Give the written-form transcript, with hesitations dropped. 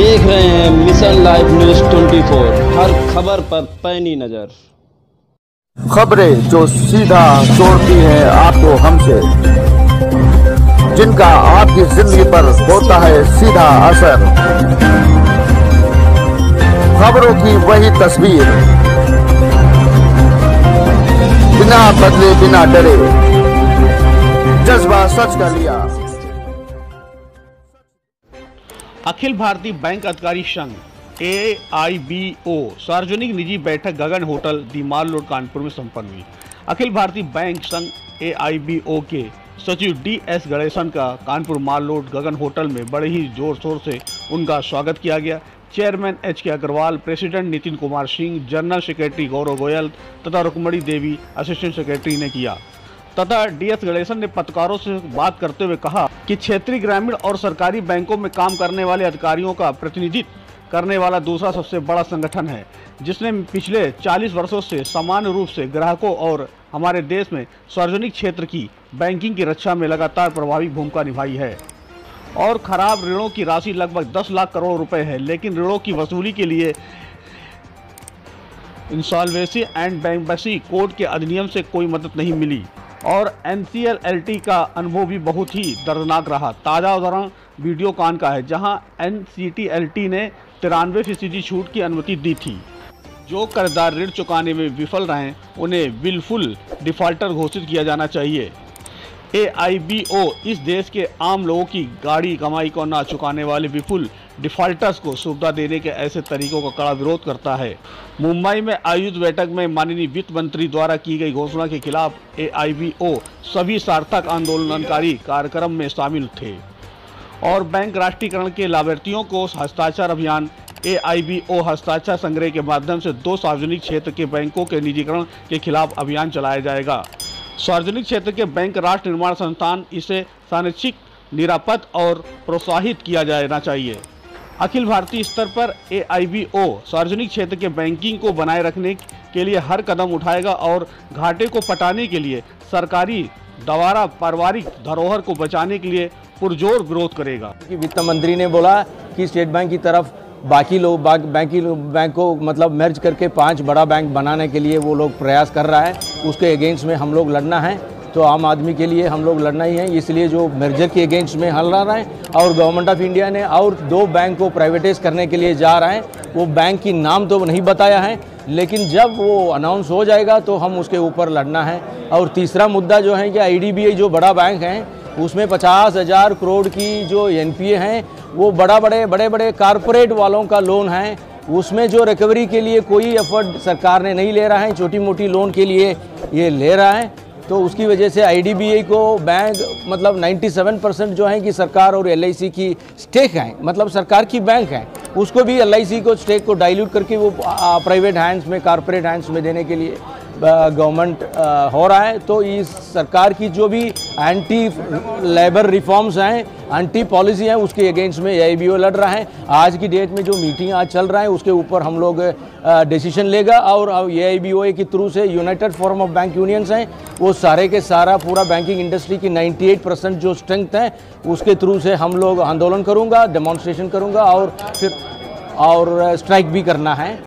देख रहे हैं मिशन लाइव न्यूज 24, हर खबर पर पैनी नजर। खबरें जो सीधा जोड़ती हैं आपको हमसे, जिनका आपकी जिंदगी पर होता है सीधा असर। खबरों की वही तस्वीर, बिना बदले बिना डरे, जज्बा सच का लिया। अखिल भारतीय बैंक अधिकारी संघ AIBO सार्वजनिक निजी बैठक गगन होटल दी माल रोड कानपुर में संपन्न हुई। अखिल भारतीय बैंक संघ AIBO के सचिव DS गणेशन का कानपुर माल रोड गगन होटल में बड़े ही जोर शोर से उनका स्वागत किया गया। Chairman HK Agarwal, president Nitin Kumar Singh, general secretary Gaurav Goyal तथा रुक्मणी देवी असिस्टेंट सेक्रेटरी ने किया तथा DS गणेशन ने पत्रकारों से बात करते हुए कहा कि क्षेत्रीय ग्रामीण और सरकारी बैंकों में काम करने वाले अधिकारियों का प्रतिनिधित्व करने वाला दूसरा सबसे बड़ा संगठन है, जिसने पिछले 40 वर्षों से समान रूप से ग्राहकों और हमारे देश में सार्वजनिक क्षेत्र की बैंकिंग की रक्षा में लगातार प्रभावी भूमिका निभाई है। और खराब ऋणों की राशि लगभग 10 लाख करोड़ रुपए है, लेकिन ऋणों की वसूली के लिए इंसॉल्वेंसी एंड बैंक्रप्सी कोड के अधिनियम से कोई मदद नहीं मिली और NCLT का अनुभव भी बहुत ही दर्दनाक रहा। ताज़ा उदाहरण वीडियोकॉन का है, जहां NCLT ने 93% छूट की अनुमति दी थी। जो कर्जदार ऋण चुकाने में विफल रहे उन्हें विलफुल डिफॉल्टर घोषित किया जाना चाहिए। AIBO इस देश के आम लोगों की गाढ़ी कमाई को न चुकाने वाले विपुल डिफॉल्टर्स को सुविधा देने के ऐसे तरीकों का कड़ा विरोध करता है। मुंबई में आयोजित बैठक में माननीय वित्त मंत्री द्वारा की गई घोषणा के खिलाफ AIBO सभी सार्थक आंदोलनकारी कार्यक्रम में शामिल थे और बैंक राष्ट्रीयकरण के लाभार्थियों को हस्ताक्षर अभियान AIBO हस्ताक्षर संग्रह के माध्यम से 2 सार्वजनिक क्षेत्र के बैंकों के निजीकरण के खिलाफ अभियान चलाया जाएगा। सार्वजनिक क्षेत्र के बैंक राष्ट्र निर्माण संस्थान इसे सुनिश्चित, निरापद और प्रोत्साहित किया जाना चाहिए। अखिल भारतीय स्तर पर AIBO सार्वजनिक क्षेत्र के बैंकिंग को बनाए रखने के लिए हर कदम उठाएगा और घाटे को पटाने के लिए सरकारी द्वारा पारिवारिक धरोहर को बचाने के लिए पुरजोर विरोध करेगा। वित्त मंत्री ने बोला कि स्टेट बैंक की तरफ बाकी लोग बैंक को मतलब मर्ज करके 5 बड़ा बैंक बनाने के लिए वो लोग प्रयास कर रहा है, उसके अगेंस्ट में हम लोग लड़ना है। तो आम आदमी के लिए हम लोग लड़ना ही है, इसलिए जो मर्जर के अगेंस्ट में हल रहा है और गवर्नमेंट ऑफ इंडिया ने और 2 बैंक को प्राइवेटाइज करने के लिए जा रहा है। वो बैंक की नाम तो नहीं बताया है, लेकिन जब वो अनाउंस हो जाएगा तो हम उसके ऊपर लड़ना है। और तीसरा मुद्दा जो है कि IDBI जो बड़ा बैंक है उसमें 50,000 करोड़ की जो NPA हैं वो बड़े बड़े कारपोरेट वालों का लोन है, उसमें जो रिकवरी के लिए कोई एफर्ट सरकार ने नहीं ले रहा है, छोटी मोटी लोन के लिए ये ले रहा है। तो उसकी वजह से IDBI को बैंक मतलब 97% जो है कि सरकार और LIC की स्टेक है, मतलब सरकार की बैंक है, उसको भी LIC को स्टेक को डाइल्यूट करके वो प्राइवेट हैंड्स में, कारपोरेट हैंड्स में देने के लिए गवर्नमेंट हो रहा है। तो इस सरकार की जो भी एंटी लेबर रिफॉर्म्स हैं, एंटी पॉलिसी हैं, उसके अगेंस्ट में AIBO लड़ रहा है। आज की डेट में जो मीटिंग आज चल रहा है उसके ऊपर हम लोग डिसीजन लेगा और AIBO के थ्रू से United forum of bank unions हैं, वो सारे के सारा पूरा बैंकिंग इंडस्ट्री की 98% जो स्ट्रेंथ है उसके थ्रू से हम लोग आंदोलन करूँगा, डेमोन्स्ट्रेशन करूँगा और फिर स्ट्राइक भी करना है।